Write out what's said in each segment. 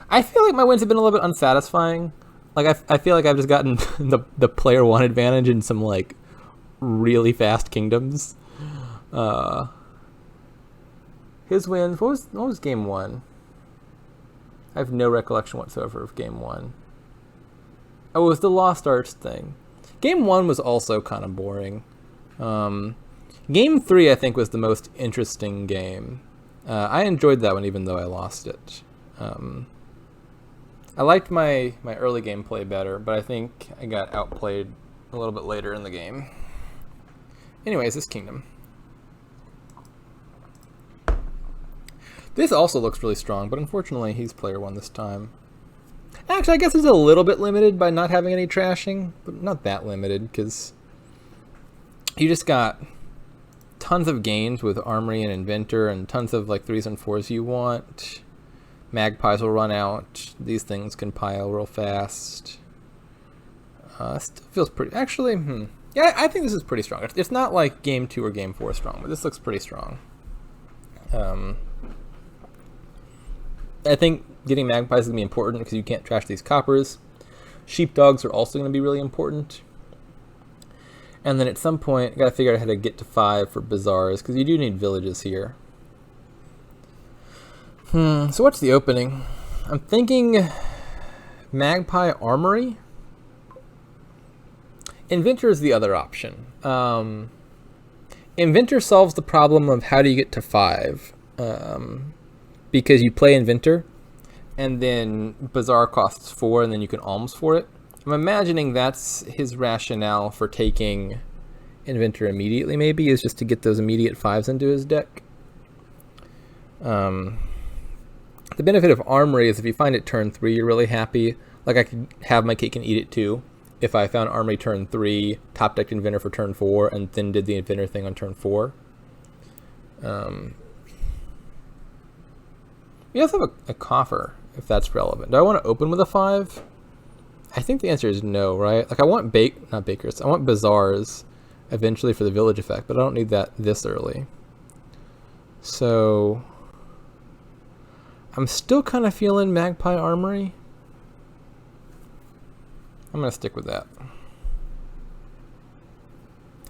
I feel like my wins have been a little bit unsatisfying. Like I feel like I've just gotten the player one advantage in some like really fast kingdoms. Uh, his wins. What was game one? I have no recollection whatsoever of game one. Oh, it was the Lost Arts thing. Game one was also kind of boring. Um, Game three, I think, was the most interesting game. I enjoyed that one, even though I lost it. I liked my early gameplay better, but I think I got outplayed a little bit later in the game. Anyways, this kingdom. This also looks really strong, but unfortunately he's player one this time. Actually, I guess it's a little bit limited by not having any trashing, but not that limited, because you just got tons of games with Armory and Inventor and tons of like 3s and 4s you want. Magpies will run out. These things can pile real fast. Still feels pretty... Actually, yeah, I think this is pretty strong. It's not like game 2 or game 4 strong, but this looks pretty strong. I think getting Magpies is going to be important because you can't trash these coppers. Sheepdogs are also going to be really important. And then at some point, I got to figure out how to get to 5 for Bazaars, because you do need villages here. So what's the opening? I'm thinking Magpie Armory. Inventor is the other option. Inventor solves the problem of how do you get to 5. Because you play Inventor, and then Bazaar costs 4, and then you can alms for it. I'm imagining that's his rationale for taking Inventor immediately, maybe, is just to get those immediate 5s into his deck. The benefit of Armory is if you find it turn 3, you're really happy. Like, I could have my cake and eat it too. If I found Armory turn 3, top decked Inventor for turn 4, and then did the Inventor thing on turn 4. We also have a coffer, if that's relevant. Do I want to open with a 5? I think the answer is no, right? Like, I want not bakers. I want Bazaars eventually for the village effect, but I don't need that this early. So I'm still kind of feeling Magpie Armory. I'm going to stick with that.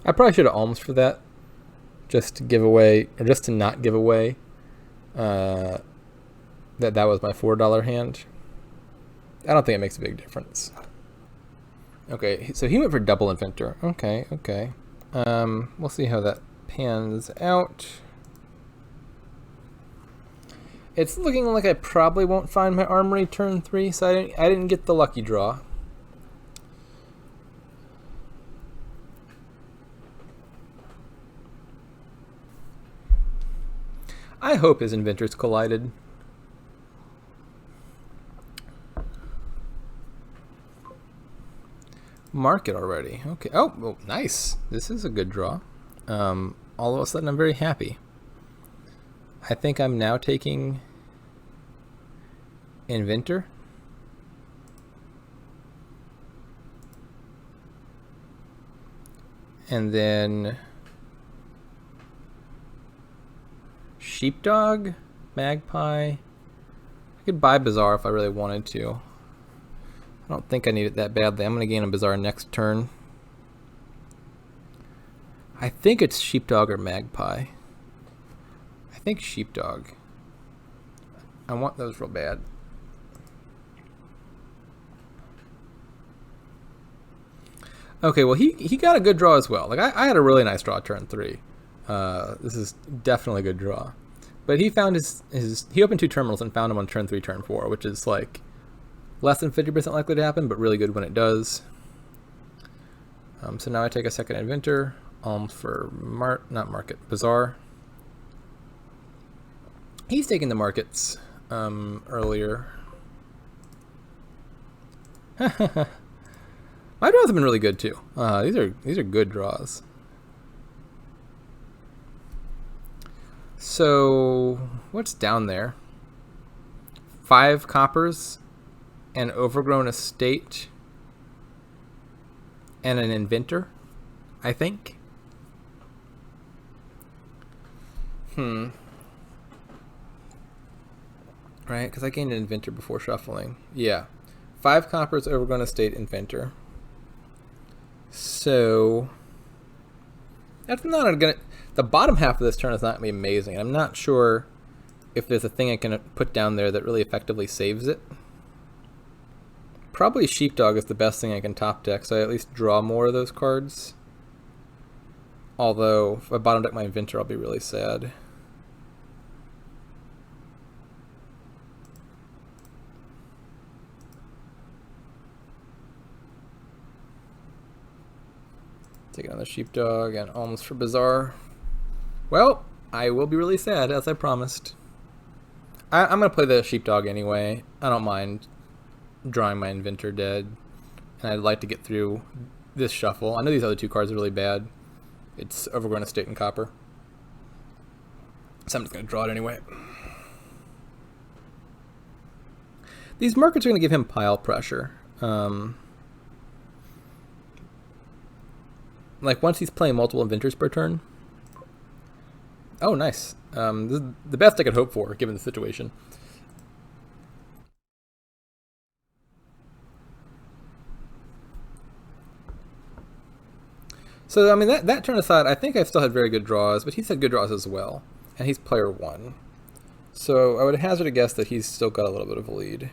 I probably should have alms for that, just to give away, or just to not give away that was my $4 hand. I don't think it makes a big difference. Okay, so he went for double Inventor. Okay. We'll see how that pans out. It's looking like I probably won't find my Armory turn 3, so I didn't get the lucky draw. I hope his Inventors collided. Market already. Okay. Oh, nice. This is a good draw. All of a sudden, I'm very happy. I think I'm now taking Inventor. And then Sheepdog, Magpie. I could buy Bazaar if I really wanted to. I don't think I need it that badly. I'm going to gain a Bazaar next turn. I think it's Sheepdog or Magpie. I think Sheepdog. I want those real bad. Okay, well, he got a good draw as well. Like, I had a really nice draw turn 3. This is definitely a good draw. But he found he opened 2 terminals and found them on turn 3, turn 4, which is like less than 50% likely to happen, but really good when it does. So now I take a second Inventor, alms for Bazaar. He's taking the markets earlier. My draws have been really good too. These are good draws. So what's down there? 5 coppers, an overgrown estate, and an Inventor, I think. Right, because I gained an inventor before shuffling. Yeah. 5 coppers, overgrown estate, inventor. So that's not gonna. The bottom half of this turn is not gonna be amazing. I'm not sure if there's a thing I can put down there that really effectively saves it. Probably Sheepdog is the best thing I can top deck, so I at least draw more of those cards. Although, if I bottom deck my inventor, I'll be really sad. Taking on the Sheepdog and almost for Bizarre. Well, I will be really sad, as I promised. I'm going to play the Sheepdog anyway. I don't mind drawing my inventor dead. And I'd like to get through this shuffle. I know these other 2 cards are really bad. It's Overgrown Estate and Copper. So I'm just going to draw it anyway. These markets are going to give him pile pressure. Like once he's playing multiple inventors per turn. Oh, nice. This is the best I could hope for, given the situation. So, I mean, that turn aside, I think I still had very good draws, but he's had good draws as well. And he's player 1. So I would hazard a guess that he's still got a little bit of a lead.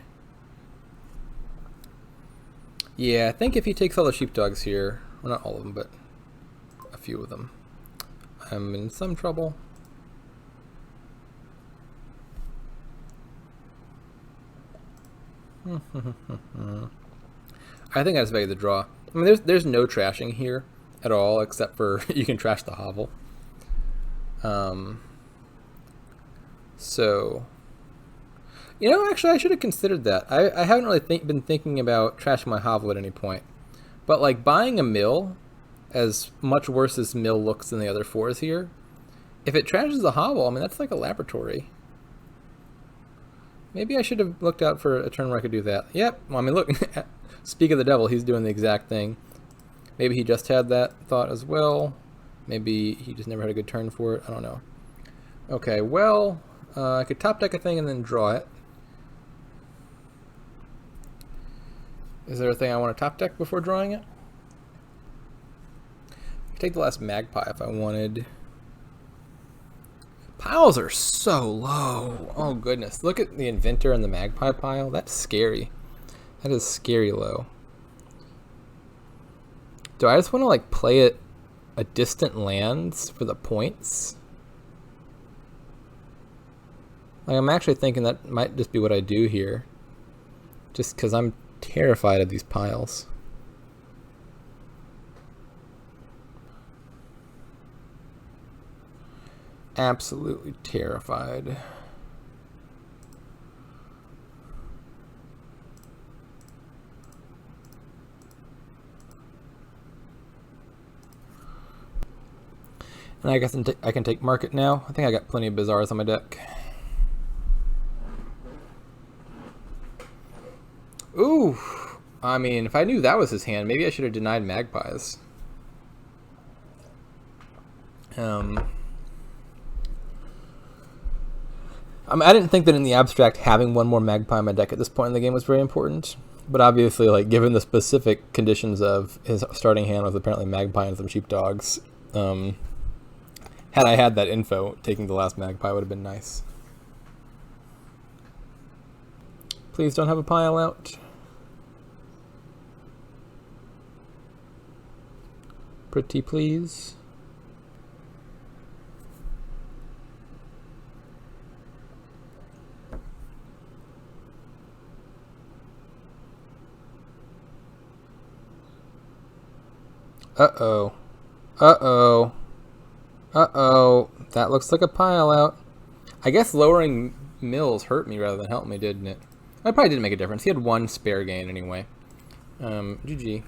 Yeah, I think if he takes all the Sheepdogs here, well, not all of them, but a few of them, I'm in some trouble. I think that's value the draw. I mean, there's no trashing here at all, except for you can trash the hovel. So, you know, actually, I should have considered that. I haven't really been thinking about trashing my hovel at any point. But, like, buying a mill, as much worse as mill looks than the other 4s here, if it trashes the hovel, I mean, that's like a laboratory. Maybe I should have looked out for a turn where I could do that. Yep, well, I mean, look, speak of the devil, he's doing the exact thing. Maybe he just had that thought as well. Maybe he just never had a good turn for it. I don't know. Okay, well, I could top deck a thing and then draw it. Is there a thing I want to top deck before drawing it? I could take the last magpie if I wanted. Piles are so low. Oh goodness. Look at the inventor and the magpie pile. That's scary. That is scary low. Do I just want to like play it a distant lands for the points? Like I'm actually thinking that might just be what I do here. Just because I'm terrified of these piles. Absolutely terrified. And I guess I can take market now. I think I got plenty of Bizarres on my deck. Ooh, I mean, if I knew that was his hand, maybe I should have denied magpies. I mean, I didn't think that in the abstract having one more magpie in my deck at this point in the game was very important, but obviously, like given the specific conditions of his starting hand was apparently magpie and some sheepdogs, had I had that info, taking the last magpie would have been nice. Please don't have a pile out. Pretty please. Uh-oh. Uh-oh. Uh-oh. That looks like a pile out. I guess lowering mills hurt me rather than help me, didn't it? I probably didn't make a difference. He had one spare gain anyway. GG.